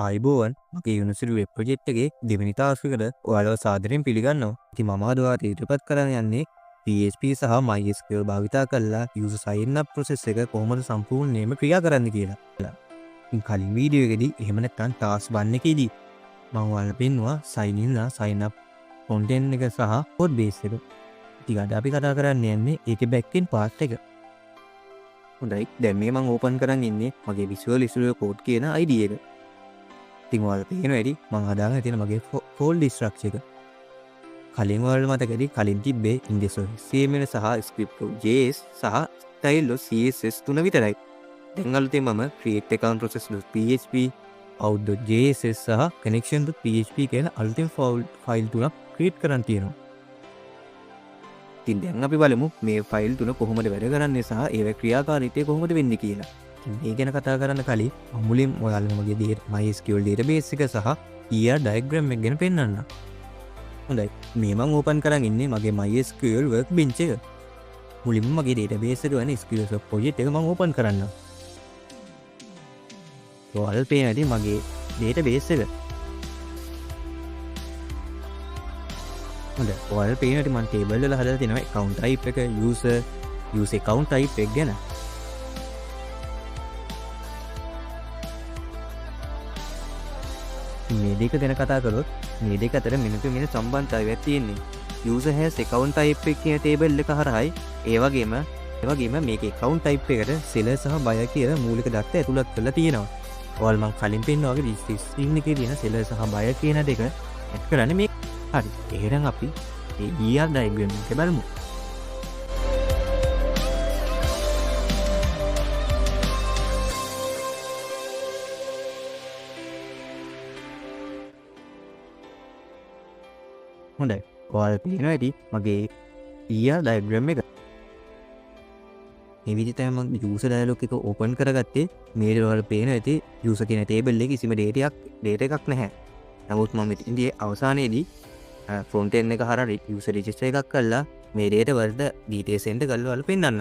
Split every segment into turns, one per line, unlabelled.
ආයිබෝවන් මගේ university web project එකේ දෙවෙනි ටාස්ක් එකට ඔයාලව සාදරයෙන් පිළිගන්නවා. ඉතින් මම අද ඔයාලට ඉදිරිපත් කරන්න යන්නේ PHP සහ MySQL භාවිතා කරලා user sign up process එක කොහොමද සම්පූර්ණයෙන්ම ක්‍රියා කරන්න කියලා. ඉතින් කලින් වීඩියෝ එකේදී එහෙම නැත්නම් ටාස්ක් 1 එකේදී මම ඔයාලට පෙන්නුවා sign in සහ sign up content එක සහ code base එක. ඉතින් අද අපි කතා කරන්න යන්නේ ඒකේ back end part එක. හොඳයි දැන් මේ මම ඕපන් කරන් ඉන්නේ මගේ Visual Studio Code කියන ID එක. ඉතින් ඔයාලට පේනවා ඇති මම හදාගෙන තියෙන මගේ folder structure එක. කලින් ඔයාලට මතකයි කලින් තිබ්බේ index.html සහ script.js සහ style.css තුන විතරයි. දැන් අලුතෙන් මම create account process.php out.js සහ connection.php කියන අලුතෙන් ෆයිල් තුනක් create කරන් තියෙනවා. ඉතින් දැන් අපි බලමු මේ ෆයිල් තුන කොහොමද වැඩ කරන්නේ සහ ඒවේ ක්‍රියාකාරීත්වය කොහොමද වෙන්නේ කියලා. මේ ගැන කතා කරන්න කලින් මුලින් ඔයාලට මගේ MySQL database එක සහ ER diagram එක ගැන පෙන්නන්න. හොඳයි. මේ මම ඕපන් කරන් ඉන්නේ මගේ MySQL workbench එක. මුලින්ම මගේ database එක වෙන SQL project එක මම ඕපන් කරන්නම්. ඔයාලට පේන ඇති මගේ database එක. හොඳයි. ඔයාලට පේන ඇති මම table වල හදලා තියෙනවා account type එක user account type එක ගැන. මේ දෙක ගැන කතා කරොත් මේ දෙක අතර මෙන්න සම්බන්ධතාවයක් තියෙන්නේ. user has account type එක කියන table එක හරහායි ඒ වගේම මේකේ account type එකට seller සහ buyer කියලා මූලික data ඇතුළත් කරලා තියෙනවා. ඔයාලා මම කලින් පෙන්නා වගේ string එකේ තියෙන seller සහ buyer කියන දෙක ඇඩ් කරන්නේ මේ. හරි. එහෙනම් අපි මේ ER diagram එක බලමු. හොඳයි. ඔයාලට පේනවා ඇති මගේ ER diagram එක. මේ විදිහට තමයි මම user dialog එක open කරගත්තේ. මේක ඔයාලට පේනවා ඇති user කියන table එකේ කිසිම data එකක් නැහැ. නමුත් මම ඉතින්දී අවසානයේදී front end එක හරහා user register එකක් කරලා මේ data වලට details enter කරලා ඔයාලට පෙන්නන්න.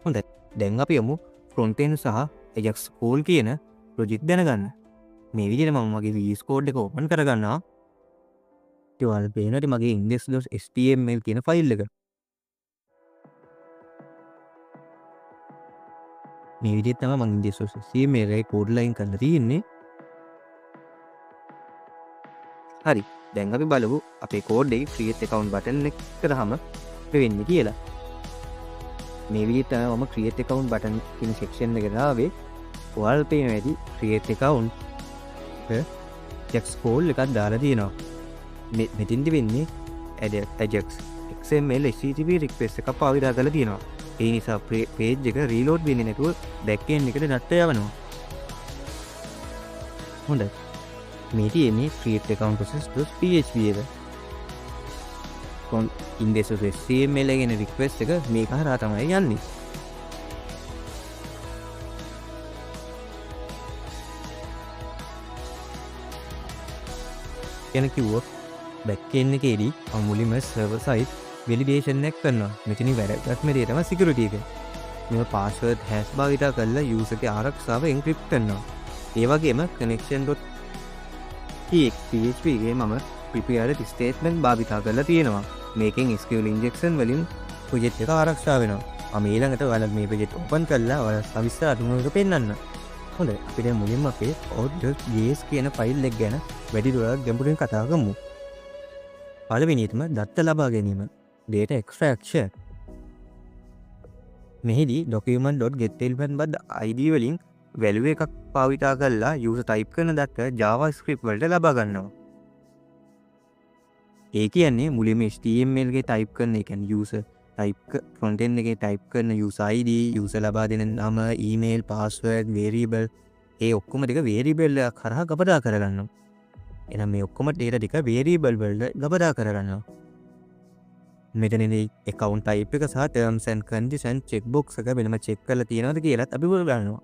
හොඳයි. දැන් අපි යමු front end සහ Ajax Pool කියන project දැනගන්න. මේ විදිහට මම මගේ VS Code එක ඕපන් කරගන්නවා. ඉතින් ඔයාලට පේනවා ඇති මගේ index.html කියන ෆයිල් එක. මේ විදිහට තමයි මම index.html එකේ code line කරලා තියෙන්නේ. හරි. දැන් අපි බලමු අපේ code එකේ create account button එක කරාම වෙන්නේ කියලා. මේ විදිහට තමයි මම create account button කියන section එකට ආවේ. ඔයාලට පේනවා ඇති create account Ajax Pool එකක් දාලා තියෙනවා. මෙතෙන්දි වෙන්නේ Ajax XML HTTP request එකක් පාවිච්චි කරලා තියෙනවා. ඒ නිසා page එක reload වෙන්නේ නැතුව back end එකට data යවනවා. හොඳයි. මේ තියෙන්නේ create account process.php එක. index.html කියන request එක මේක හරහා තමයි යන්නේ. කියන කිව්වොත් back end එකේදී මම මුලින්ම server side validation එක කරනවා. මෙතනින් වැදගත්ම දේ තමයි security එක. මේ password hash භාවිත කරලා user ගේ ආරක්ෂාව encrypt කරනවා. ඒ වගේම connection.php එකේ මම prepared statement භාවිත කරලා තියෙනවා. මේකෙන් SQL injection වලින් project එක ආරක්ෂා වෙනවා. මම ඊළඟට ඔයාලා මේ project open කරලා ඔයාලා සවිස්තර අඳුනක පෙන්නන්න. හොඳයි. අපි දැන් මුලින්ම අපේ out.js කියන ෆයිල් එක ගැන වැඩි දුරටත් ගැඹුරින් කතා කරමු. පළවෙනියටම data ලබා ගැනීම data extraction. මෙහිදී document.getElement id වලින් value එකක් පාවිච්චි කරලා user type කරන data JavaScript වලට ලබා ගන්නවා. ඒ කියන්නේ මුලින්ම HTML එකේ type කරන එක කියන්නේ user type front end එකේ type කරන user id user ලබා දෙන නම email password variable ඒ ඔක්කොම ටික variable එකක් කරා ගබඩා කරගන්නවා. එහෙනම් මේ ඔක්කොම data ටික variable වලට ගබඩා කරගන්නවා. මෙතනදී account type එක සහ terms and conditions checkbox එක වෙනම check කරලා තියෙනවද කියලාත් අපි බලනවා.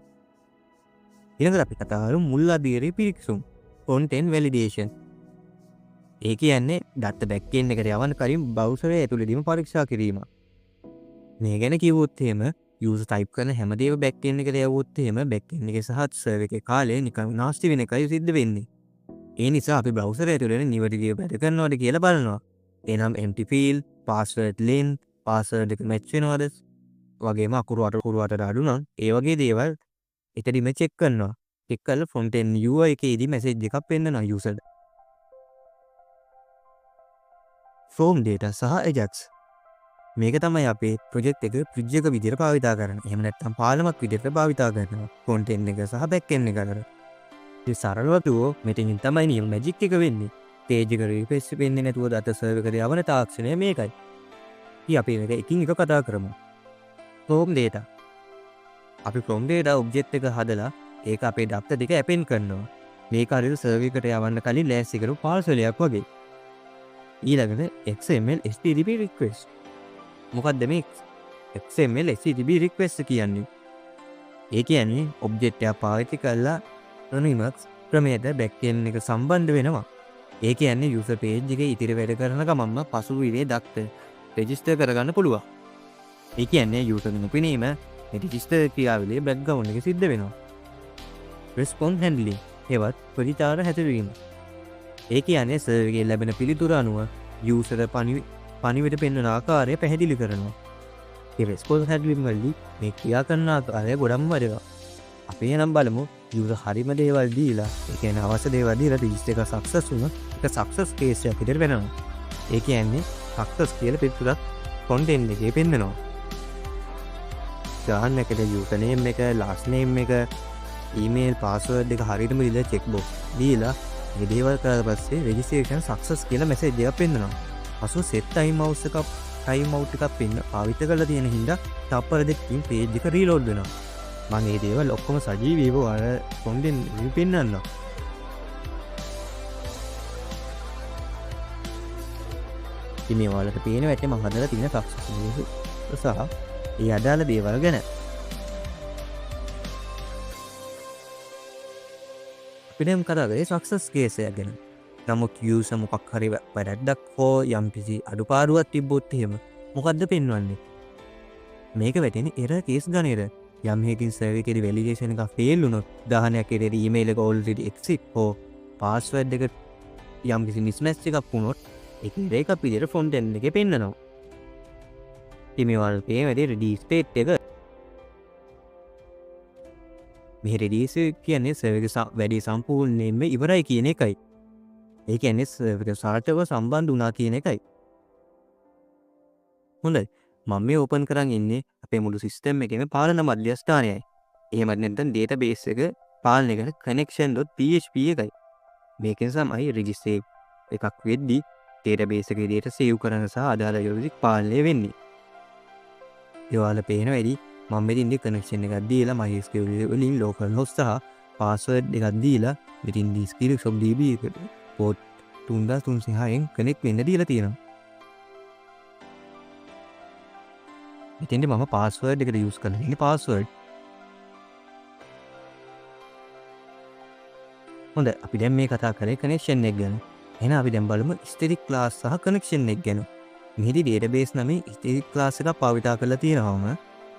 ඊළඟට අපි කතා කරමු මුල් අධීරේ පිරික්සුම් front end validation. ඒ කියන්නේ data back end එකට යවන්න කලින් browser එක ඇතුළේදීම පරීක්ෂා කිරීම. මේ ගැන කිව්වොත් එහෙම යූසර් ටයිප් කරන හැමදේම බෑක් එන්ඩ් එකට යවුවොත් එහෙම බෑක් එන්ඩ් එකේ සහ සර්වර් එකේ කාලය නිකන් නාස්ති වෙන එකයි සිද්ධ වෙන්නේ. ඒ නිසා අපි බ්‍රවුසර් ඇතුළේ නිවැරදිව වැඩ කරනවද කියලා බලනවා. එනම් empty field, password length, password එක match වෙනවද? වගේම අකුරු අට අඩු නම් ඒ වගේ දේවල් එතනදිම චෙක් කරනවා. චෙක් කරලා front end UI එකේදී message එකක් පෙන්නනවා user. form data සහ Ajax. මේක තමයි අපේ ප්‍රොජෙක්ට් එක bridge එක විදිහට භාවිතා කරන්නේ. එහෙම නැත්නම් පාලමක් විදිහට භාවිතා කරනවා. front end එක සහ back end එක අතර. ඉතින් සරලව කිව්වොත් මෙතනින් තමයි නියම මැජික් එක වෙන්නේ. page එක refresh වෙන්නේ නැතුව data server එකට යවන තාක්ෂණය මේකයි. ඉතින් අපි මේක එකින් එක කතා කරමු. form data. අපි form data object එක හදලා ඒක අපේ data දෙක append කරනවා. මේක හරියට server එකට යවන්න කලින් ලෑස්ති කරපු parcel එකක් වගේ. ඊළඟට XML HTTP request. මොකක්ද මේ XML HTTP request කියන්නේ? ඒ කියන්නේ object එක පාවිච්චි කරලා anonymous ක්‍රමයට backend එක සම්බන්ධ වෙනවා. ඒ කියන්නේ user page එකේ ඉතිරි වැඩ කරන ගමන්ම පසුබිමේ දක්ත register කරගන්න පුළුවන්. ඒ කියන්නේ user නොපෙනීම මේ register ක්‍රියාවලියේ background එකේ සිද්ධ වෙනවා. response handling හෙවත් ප්‍රතිචාර හැසිරීම. ඒ කියන්නේ server එකේ ලැබෙන පිළිතුර අනුව user පණිවිඩ පෙන්වන ආකාරය පැහැදිලි කරනවා. ඒ response handling වලදී මේ ක්‍රියා කරන ආකාරය ගොඩක්ම වැදගත්. අපි එනම් බලමු user හරිම දේවල් දීලා ඒ කියන්නේ අවශ්‍ය දේවල් දීලා register එක success වුණොත් ඒක success case එකක් විදිහට වෙනවා. ඒ කියන්නේ success කියලා පිළිතුරක් content එකේ පෙන්නනවා. උදාහරණයකට user name එක, last name එක, email password එක හරියටම දීලා check box දීලා මේ දේවල් කරලා පස්සේ registration success කියලා message එකක් පෙන්නනවා. අසු set time out එකක් පාවිච්චි කරලා තියෙන හින්දා තප්පර දෙකකින් page එක reload වෙනවා. මම මේ දේවල් ඔක්කොම සජීවීව අර content එකේ පෙන්නන්නම්. ඉතින් මේ වලට පේන වැටේ මම හදලා තියෙන success සහ ඒ අදාළ දේවල් ගැන. අපිටම කතා කරේ success case එක ගැන. නමුත් user මොකක් හරි වැරද්දක් හෝ යම්කිසි අඩුපාඩුවක් තිබ්බොත් එහෙම මොකද්ද පෙන්වන්නේ? මේක වැටෙන්නේ error case ගණේට. යම් හේකින් server එකේ validation එක fail වුණොත් උදාහරණයක් විදිහට email එක already exit හෝ password එක යම්කිසි mismatch එකක් වුණොත් ඒක error එකක් විදිහට front end එකේ පෙන්නනවා. ඉතින් මේ වල පේන වැඩි ready state එක මේ ready කියන්නේ server එක වැඩි සම්පූර්ණයෙන්ම ඉවරයි කියන එකයි. ඒ කියන්නේ server එක සාර්ථකව සම්බන්ධ වුණා කියන එකයි. හොඳයි. මම මේ ඕපන් කරන් ඉන්නේ අපේ මුළු සිස්ටම් එකේම පාලන මධ්‍යස්ථානයයි. එහෙම නැත්නම් database එක පාලනය කරන connection.php එකයි. මේකෙන් තමයි register එකක් වෙද්දී database එකේ data save කරන සහ අදාළ යෝජික පාලනය වෙන්නේ. ඒවල පේන වැඩි මම මෙතනදී connection එකක් දීලා MySQL වලින් local host සහ password එකක් දීලා මෙතනදී Skillshop.db එකට port 3306න් connect වෙන්න දීලා තියෙනවා. මෙතෙන්දි මම password එකට use කරලා ඉන්නේ password. හොඳයි අපි දැන් මේ කතා කරේ connection එක ගැන. එහෙනම් අපි දැන් බලමු static class සහ connection එක ගැන. මෙහිදී database නමේ static class එකක් භාවිත කරලා තියෙනවම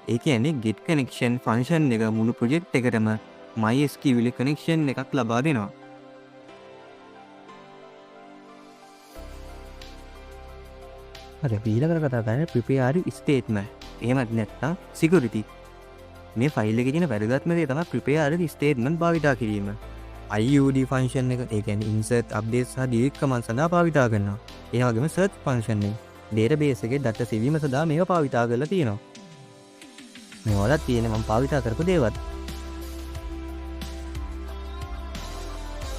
ඒ කියන්නේ get connection function එක මුළු project එකටම MySQL connection එකක් ලබා දෙනවා. හරි අපි ඊළඟට කතා කරන්නේ prepare statement. එහෙමත් නැත්නම් security. මේ ෆයිල් එකේ තියෙන වැදගත්ම දේ තමයි prepare statement භාවිත කිරීම. IUD function එක ඒ කියන්නේ insert update සහ delete command සඳහා භාවිත කරනවා. ඒ වගේම search function එක database එකේ data සෙවීම සඳහා මේවා භාවිත කරලා තියෙනවා. මේවල තියෙන මම භාවිත කරපු දේවල්.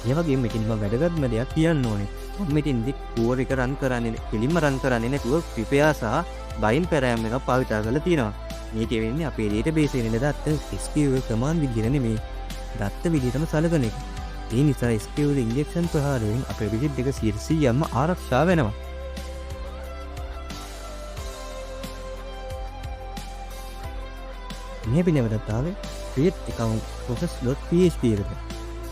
ඒ වගේම මෙතන මම වැදගත්ම දෙයක් කියන්න ඕනේ. මෙතෙන්දි core එක run කරන්නේ පිළිම run කරන්නේ නැතුව prepare සහ bind param එකක් භාවිත කරලා තියෙනවා. මේක වෙන්නේ අපේ database එකේ ඉඳලා SQL command විදිහට නෙමෙයි දත්ත විදිහටම සලකන එක. ඒ නිසා SQL injection ප්‍රහාරයෙන් අපේ විදිහට එක 100%ක්ම ආරක්ෂා වෙනවා. මේ පිළිවෙලට ආවේ create account process.php එකට.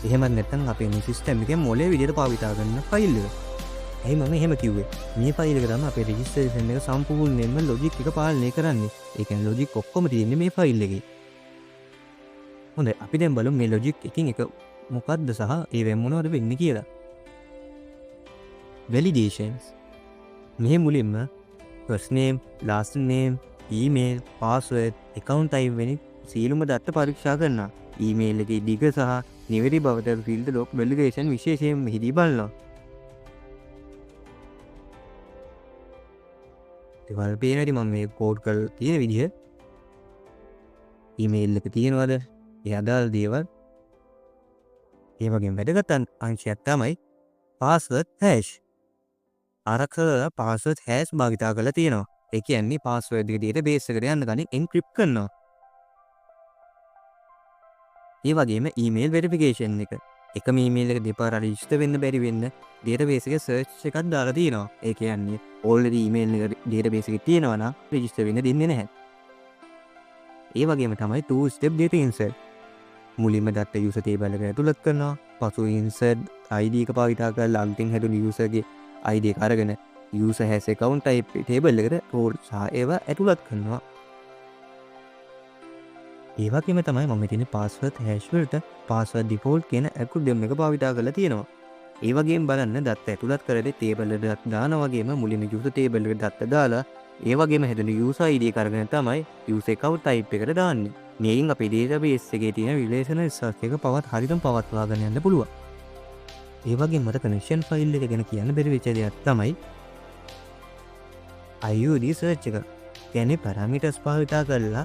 එහෙම නැත්නම් අපේ මේ සිස්ටම් එකේ මොලේ විදිහට භාවිත කරන ෆයිල් එක. ඇයි මම එහෙම කිව්වේ? මේ ෆයිල් එක තමයි අපේ රෙජිස්ට්‍රේෂන් එක සම්පූර්ණයෙන්ම ලොජික් එක පාලනය කරන්නේ. ඒ කියන්නේ ලොජික් ඔක්කොම තියෙන්නේ මේ ෆයිල් එකේ. හොඳයි අපි දැන් බලමු මේ ලොජික් එකකින් එක මොකක්ද සහ ඒවෙන් මොනවද වෙන්නේ කියලා. validations. මේ මුලින්ම first name, last name, email, password, account type වෙනි සියලුම දත්ත පරීක්ෂා කරනවා. email එකේ දිග සහ නිවැරදි බවට field lock validation විශේෂයෙන් මෙහිදී බලනවා. ඒවල් පේනවාද මම මේ කෝඩ් කරලා තියෙන විදිහ. email එක තියෙනවද? ඒ අදාළ දේවල්. ඒ වගේම වැදගත් අංශයක් තමයි password hash. ආරක්ෂක password hash භාවිතා කරලා තියෙනවා. ඒ කියන්නේ password එක database එකට යන්න කලින් encrypt කරනවා. ඒ වගේම email verification එක. එකම email එක දෙපාර register වෙන්න බැරි වෙන්න database එකේ search එකක් දාලා තියෙනවා. ඒ කියන්නේ already email එක database එකේ තියෙනවා නම් register වෙන්න දෙන්නේ නැහැ. ඒ වගේම තමයි two step data insert. මුලින්ම data user table එකට ඇතුළත් කරනවා. පසු insert ID එක පාවිච්චි කරලා අලුතින් හැදුණු user ගේ ID එක අරගෙන user has account type table එකට role සහ ඒවා ඇතුළත් කරනවා. ඒ වගේම තමයි මම මෙතන password hash වලට password default කියන algorithm එක පාවිච්චි කරලා තියෙනවා. ඒ වගේම බලන්න data ඇතුළත් කරද්දී table එකට දානවා වගේම මුලින්ම user table එකට data දාලා ඒ වගේම හැදුණු user ID එක අරගෙන තමයි user account type එකට දාන්නේ. මේකින් අපේ database එකේ තියෙන relational search එක හරියටම පවත්වාගෙන යන්න පුළුවන්. ඒ වගේම මට connection file එක ගැන කියන්න බැරි වෙච්ච දෙයක් තමයි IOD search එක. කියන්නේ parameters පාවිච්චි කරලා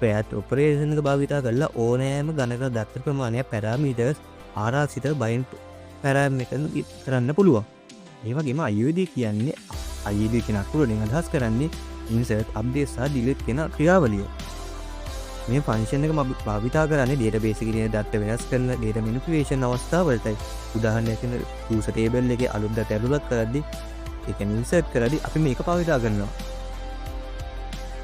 path operation එක භාවිත කරලා ඕනෑම ගණක දත්ත ප්‍රමාණයක් parameters ආරක්ෂිත bind parameters කරන්න පුළුවන්. ඒ වගේම IOD කියන්නේ IOD කියන අකුරෙන් අදහස් කරන්නේ insert, update සහ delete කියන ක්‍රියාවලිය. මේ ෆන්ක්ෂන් එක මම භාවිත කරන්නේ database එකේ තියෙන data වෙනස් කරන data manipulation අවස්ථාවලටයි. උදාහරණයක් විදිහට user table එකේ අලුත් data ඇතුළත් කරද්දී ඒ කියන්නේ insert කරද්දී අපි මේක භාවිත කරනවා.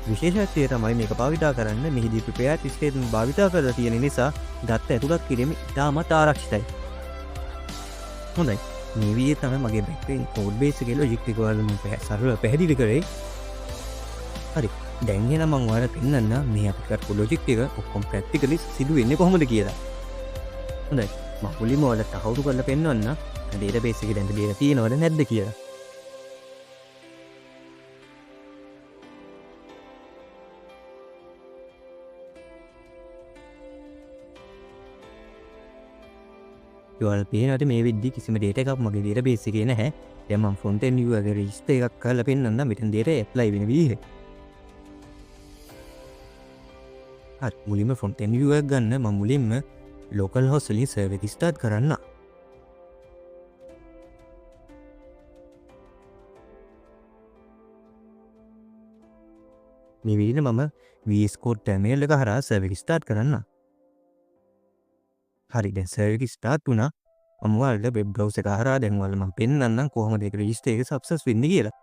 විශේෂත්වය තමයි මේක භාවිත කරන්න මෙහිදී prepared statement භාවිත කරලා තියෙන නිසා data ඇතුළත් කිරීම ඉතාමත් ආරක්ෂිතයි. හොඳයි. මේ විදිහේ තමයි මගේ backend code base එකේ logic එක වල මම සරලව පැහැදිලි කරේ. හරි. දැන් එහෙනම් මම ඔයාලට පෙන්නන්න මේ අපි කරපු logic එක ඔක්කොම practically සිදු වෙන්නේ කොහොමද කියලා. හොඳයි. මම මුලින්ම ඔයාලට තහවුරු කරලා පෙන්නන්න database එකේ දැන් data තියෙනවද නැද්ද කියලා. ඔයාලට පේනවාද මේ විදිහේ කිසිම data එකක් මගේ database එකේ නැහැ. දැන් මම front end view එකේ register එකක් කරලා පෙන්නන්න මෙතන data apply වෙන විදිහ. හරි මුලින්ම front end view එක ගන්න මම මුලින්ම localhost වලින් server එක start කරන්න. මේ විදිහට මම VS Code terminal එක හරහා server එක start කරන්න. හරි දැන් server එක start වුණා. මම ඔයාලට web browser එක හරහා දැන් ඔයාලට මම පෙන්නන්නම් කොහොමද ඒක register එක success වෙන්නේ කියලා.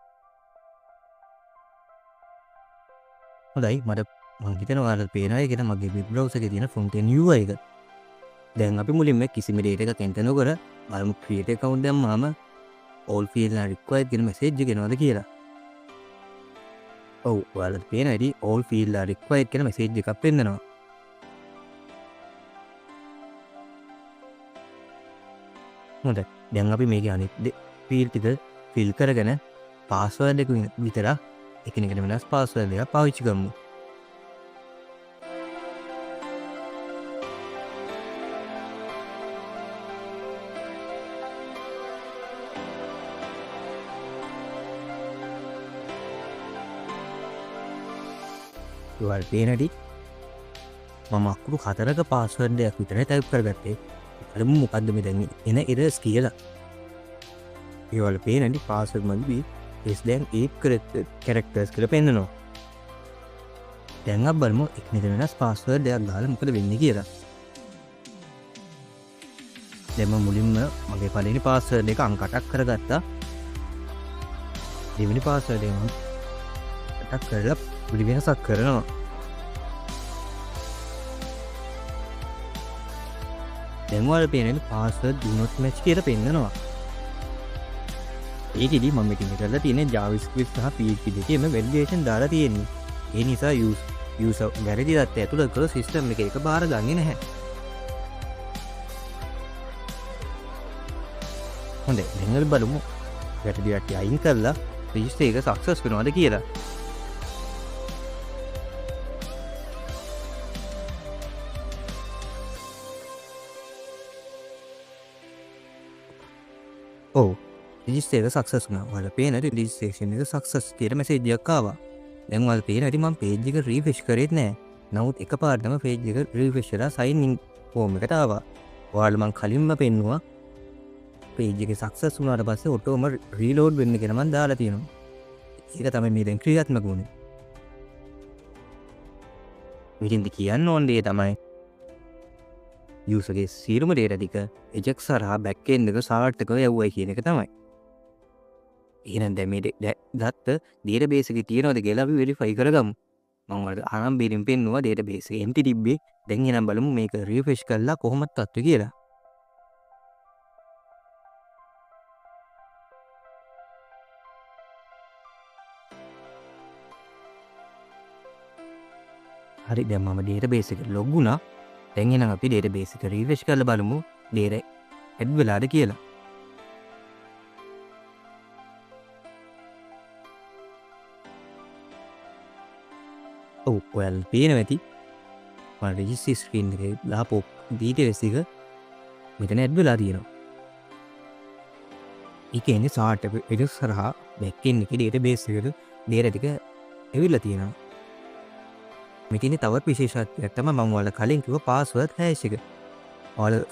හොඳයි මට මම හිතනවා ඔයාලට පේනවා ඒක තමයි මගේ web browser එකේ තියෙන front end UI එක. දැන් අපි මුලින්ම කිසිම data එකක් enter නොකර බලමු create account දැම්මාම all fields are required කියන message එක එනවද කියලා. ඔව් ඔයාලට පේනවා ඉතින් all fields are required කියන message එකක් පෙන්නනවා. හොඳයි දැන් අපි මේකේ අනිත් field ටික fill කරගෙන password එක විතරක් එකිනෙකට වෙනස් password එකක් පාවිච්චි කරමු. ඔයාලට පේනදී මම අකුරු 4ක password එකක් විතරයි type කරගත්තේ. බලමු මොකද්ද මේ දැන් එන errors කියලා. ඒ වල පේනදී password මල්ලි is then 8 characters කියලා පෙන්නනවා. දැන් අපි බලමු එකිනෙක වෙනස් password එකක් දාලා මොකද වෙන්නේ කියලා. දැන් මම මුලින්ම මගේ පළවෙනි password එක අංක 8ක් කරගත්තා. දෙවෙනි password එක මම 8ක් කරලා පුඩි වෙනසක් කරනවා. දැන් ඔයාලට පේන්නේ password do not match කියලා පෙන්නනවා. ඒකෙදි මම මෙතන කරලා තියෙන්නේ JavaScript සහ PHP දෙකේම validation දාලා තියෙන්නේ. ඒ නිසා user වැරදි දත්ත ඇතුළත් කරලා system එක එකපාර ගන්නෙ නැහැ. හොඳයි දැන් අපි බලමු වැරදි දත්ත අයින් කරලා register එක success වෙනවද කියලා. ඔව් register එක success වුණා. ඔයාලා පේන registration එක success කියලා message එකක් ආවා. දැන් ඔයාලා පේන හැටි මම page එක refresh කරේත් නැහැ. නමුත් එකපාරටම page එක refresh කරලා sign in form එකට ආවා. ඔයාලා මම කලින්ම පෙන්නුවා page එක success වුණාට පස්සේ ඔටෝම reload වෙන්න කියලා මම දාලා තියෙනවා. ඒක තමයි මේ දැන් ක්‍රියාත්මක වුණේ. මෙතෙන්ද කියන්න ඕන දේ තමයි යූසර්ගේ සියලුම data ටික ajax හරහා back end එක සාර්ථකව යවුවයි කියන එක තමයි. එහෙනම් දැන් මේ දත්ත database එකේ තියෙනවද කියලා අපි verify කරගමු. මම ඔයාලට ආරම්භයෙන් පෙන්නුවා database එක empty තිබ්බේ. දැන් එහෙනම් බලමු මේක refresh කරලා කොහොමද තත්ත්වය කියලා. හරි දැන් මම database එකට log වුණා. දැන් එහෙනම් අපි database එක refresh කරලා බලමු data add වෙලාද කියලා. ඔව් ඔයාලා පේනවා ඇති මම registry screen එකේ දාපු details එක මෙතන add වෙලා තියෙනවා. ඒ කියන්නේ chart එක සරහා back end එකේ database එකට data ටික ඇවිල්ලා තියෙනවා. මෙතන තවත් විශේෂත්වයක් තමයි මම ඔයාලට කලින් කිව්ව password hash එක. ඔයාලා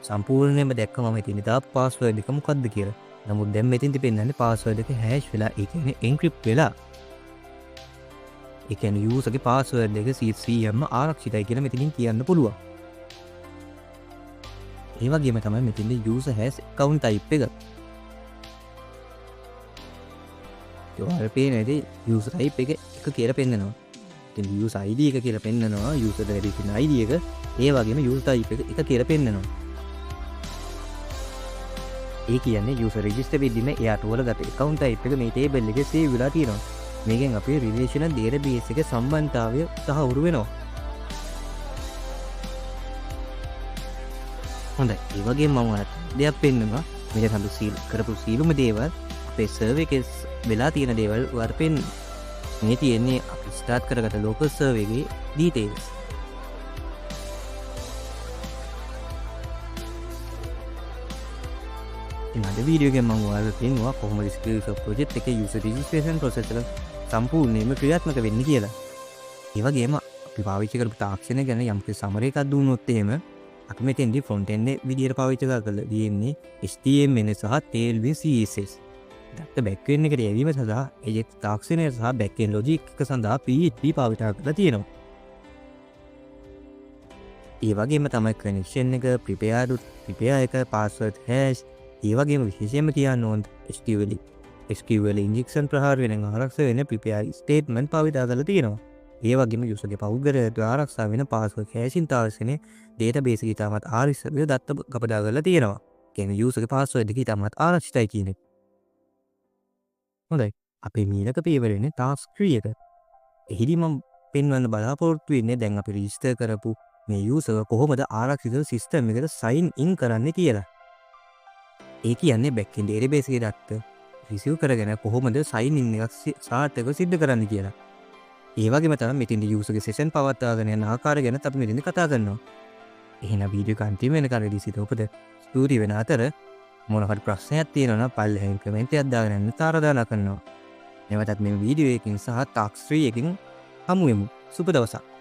සම්පූර්ණයෙන්ම දැක්කම මම ඉතින් දාපු password එක මොකක්ද කියලා. නමුත් දැන් මෙතෙන්දි පෙන්නන්නේ password එක hash වෙලා ඒ කියන්නේ encrypt වෙලා. ඒ කියන්නේ user ගේ password එක CCM ආරක්ෂිතයි කියලා මෙතනින් කියන්න පුළුවන්. ඒ වගේම තමයි මෙතෙන්දි user has account type එක. ඔයාලා පේනේදී user type එක කියලා පෙන්නනවා. ඉතින් user ID එක කියලා පෙන්නනවා user verification ID එක. ඒ වගේම user type එක කියලා පෙන්නනවා. ඒ කියන්නේ user register වෙද්දිම එයාට වලගත account type එක මේ table එකේ save වෙලා තියෙනවා. මේකෙන් අපේ relational database එක සම්බන්ධතාවය තහවුරු වෙනවා. හොඳයි. ඒ වගේම මම ඔයාලට දෙයක් පෙන්නනවා. මේක අපි කරපු සීලුම දේවල් අපේ server එකේ වෙලා තියෙන දේවල් ඔයාලට පෙන්නනවා. මේ තියෙන්නේ අපි ස්ටාර්ට් කරගත්ත local server එකේ details. ඉතින් අද වීඩියෝ එකෙන් මම ඔයාලට පෙන්නුවා කොහොමද Skillsoft project එකේ user registration process එක සම්පූර්ණයෙන්ම ක්‍රියාත්මක වෙන්නේ කියලා. ඒ වගේම අපි පාවිච්චි කරපු තාක්ෂණය ගැන යම්කිසි summary එකක් දුන්නොත් එහෙම අපි මෙතෙන්දී front end විදියට පාවිච්චි කරලා තියෙන්නේ HTML සහ Tailwind CSS. දත්ත back end එකට යැවීම සඳහා Ajax තාක්ෂණය සහ back end logic එක සඳහා PHP පාවිච්චි කරලා තියෙනවා. ඒ වගේම තමයි connection එක prepare එක password hash ඒ වගේම විශේෂයෙන්ම කියන්න ඕන SQL injection ප්‍රහාර වෙන ආරක්ෂා වෙන prepare statement පාවිච්චි කරලා තියෙනවා. ඒ වගේම user ගේ පෞද්ගලිකත්වය ආරක්ෂා වෙන password hashing තාක්ෂණයේ database එක ඉතාමත් ආරිස්සව දත්ත කපදා කරලා තියෙනවා. කියන්නේ user ගේ password එක ඉතාමත් ආරක්ෂිතයි කියන එක. හොඳයි. අපේ මීළඟ පියවරේනේ task 3 එක. එහිදී මම පෙන්වන්න බලාපොරොත්තු වෙන්නේ දැන් අපි register කරපු මේ user කොහොමද ආරක්ෂිත system එකට sign in කරන්නේ කියලා. ඒ කියන්නේ back end database එකේ දත්ත receive කරගෙන කොහොමද sign in එකක් සාර්ථකව සිද්ධ කරන්නේ කියලා. ඒ වගේම තමයි මෙතෙන්දී user ගේ session පවත්වාගෙන යන ආකාරය ගැන අපි මෙතෙන්දී කතා කරනවා. එහෙනම් වීඩියෝ එක අන්තිම වෙනකන් ඉඳී සිට ඔබට ස්තුති වෙන අතර මොන හරි ප්‍රශ්නයක් තියෙනවා නම් පල්ලෙහින් කමෙන්ට් එකක් දාගෙන යන්න තාරදාලා කරනවා. නැවතත් මේ වීඩියෝ එකකින් සහ task 3 එකකින් හමු වෙමු. සුබ දවසක්.